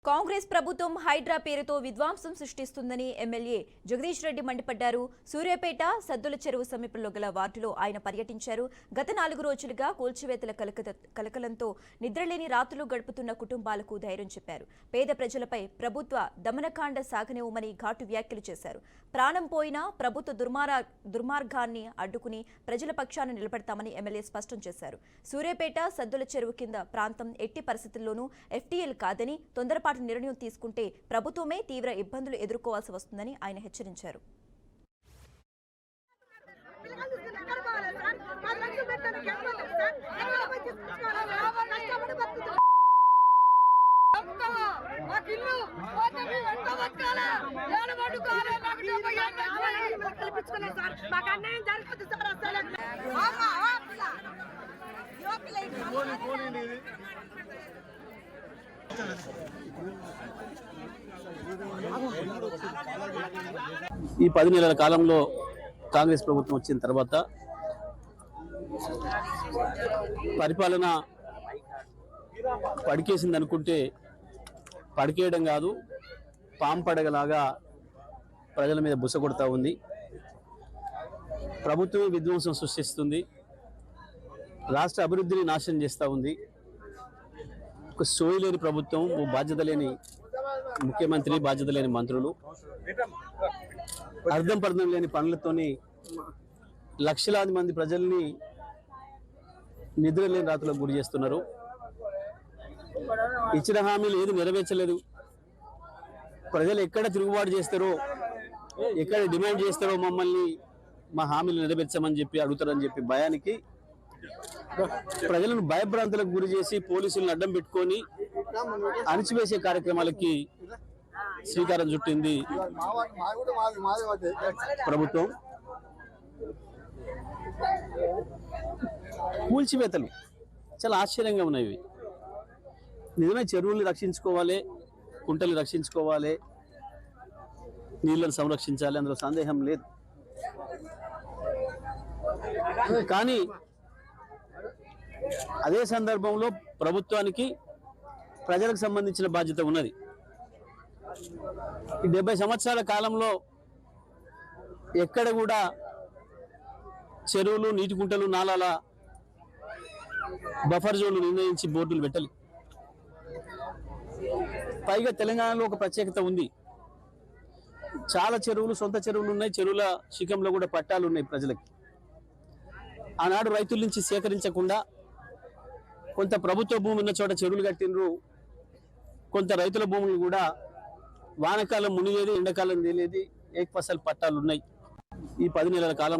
కాంగ్రెస్ ప్రభుత్వం హైడ్రా పేరుతో విధ్వంసం సృష్టిస్తుందని ఎమ్మెల్యే జగదీష్ రెడ్డి మండిపడ్డారు. సూర్యాపేట సద్దుల చెరువు సమీపంలో గల వార్డులో ఆయన పర్యటించారు. గత 4 రోజులుగా కూల్చివేతల కలకలంతో నిద్రలేని రాత్రులు గడుపుతున్న కుటుంబాలకు ధైర్యం చెప్పారు. పేద ప్రజలపై ప్రభుత్వ దమనకాండ సాగనివ్వమని ఘాటు వ్యాఖ్యలు చేశారు. ప్రాణం పోయినా ప్రభుత్వ దుర్మార్గాన్ని అడ్డుకుని ప్రజల పక్షాన నిలబడతామని ఎమ్మెల్యే స్పష్టం చేశారు. సూర్యాపేట సద్దుల చెరువు కింద ప్రాంతం ఎట్టి పరిస్థితుల్లోనూ ఎఫ్టీఎల్ కాదని తొందరపాటు నిర్ణయం తీసుకుంటే ప్రభుత్వమే తీవ్ర ఇబ్బందులు ఎదుర్కోవాల్సి వస్తుందని ఆయన హెచ్చరించారు. ఈ 10 నెలల కాలంలో కాంగ్రెస్ ప్రభుత్వం వచ్చిన తర్వాత పరిపాలన పడికేసింది అనుకుంటే పడికేయడం కాదు, పాంపడగలాగా ప్రజల మీద బుస కొడతా ఉంది. ప్రభుత్వమే విధ్వంసం సృష్టిస్తుంది, రాష్ట్ర అభివృద్ధిని నాశనం చేస్తూ ఉంది. ఒక సోయి లేని ప్రభుత్వం, బాధ్యత లేని ముఖ్యమంత్రి, బాధ్యత లేని మంత్రులు, అర్థం పర్థం లేని పనులతోని లక్షలాది మంది ప్రజల్ని నిద్ర లేని రాత్రులకు గురి చేస్తున్నారు. ఇచ్చిన హామీలు ఏది నెరవేర్చలేదు. ప్రజలు ఎక్కడ తిరుగుబాటు చేస్తారో, ఎక్కడ డిమాండ్ చేస్తారో మమ్మల్ని మా హామీలు నెరవేర్చమని చెప్పి అడుగుతారని చెప్పి భయానికి ప్రజలను భయభ్రాంతులకు గురి చేసి పోలీసులను అడ్డం పెట్టుకొని అణిచివేసే కార్యక్రమాలకి శ్రీకారం చుట్టింది ప్రభుత్వం. కూల్చివేతలు చాలా ఆశ్చర్యంగా ఉన్నాయి. నిజమే చెరువుల్ని రక్షించుకోవాలి, కుంటలు రక్షించుకోవాలి, నీళ్లను సంరక్షించాలి, అందులో సందేహం లేదు. కానీ అదే సందర్భంలో ప్రభుత్వానికి ప్రజలకు సంబంధించిన బాధ్యత ఉన్నది. ఈ 70 సంవత్సరాల కాలంలో ఎక్కడ కూడా చెరువులు, నీటి కుంటలు, నాలాల బఫర్ జోన్లు నిర్ణయించి బోర్డులు పెట్టాలి. పైగా తెలంగాణలో ఒక ప్రత్యేకత ఉంది. చాలా చెరువులు, సొంత చెరువులు ఉన్నాయి. చెరువుల శిఖంలో కూడా పట్టాలు ఉన్నాయి ప్రజలకి. ఆనాడు రైతుల నుంచి సేకరించకుండా కొంత ప్రభుత్వ భూమి ఉన్న చోట చెరువులు కట్టినరు, కొంత రైతుల భూములు కూడా వానకాలం మునిగేది, ఎండాకాలం తేలేది, ఏకఫసల్ పట్టాలు ఉన్నాయి. ఈ 10 నెలల కాలం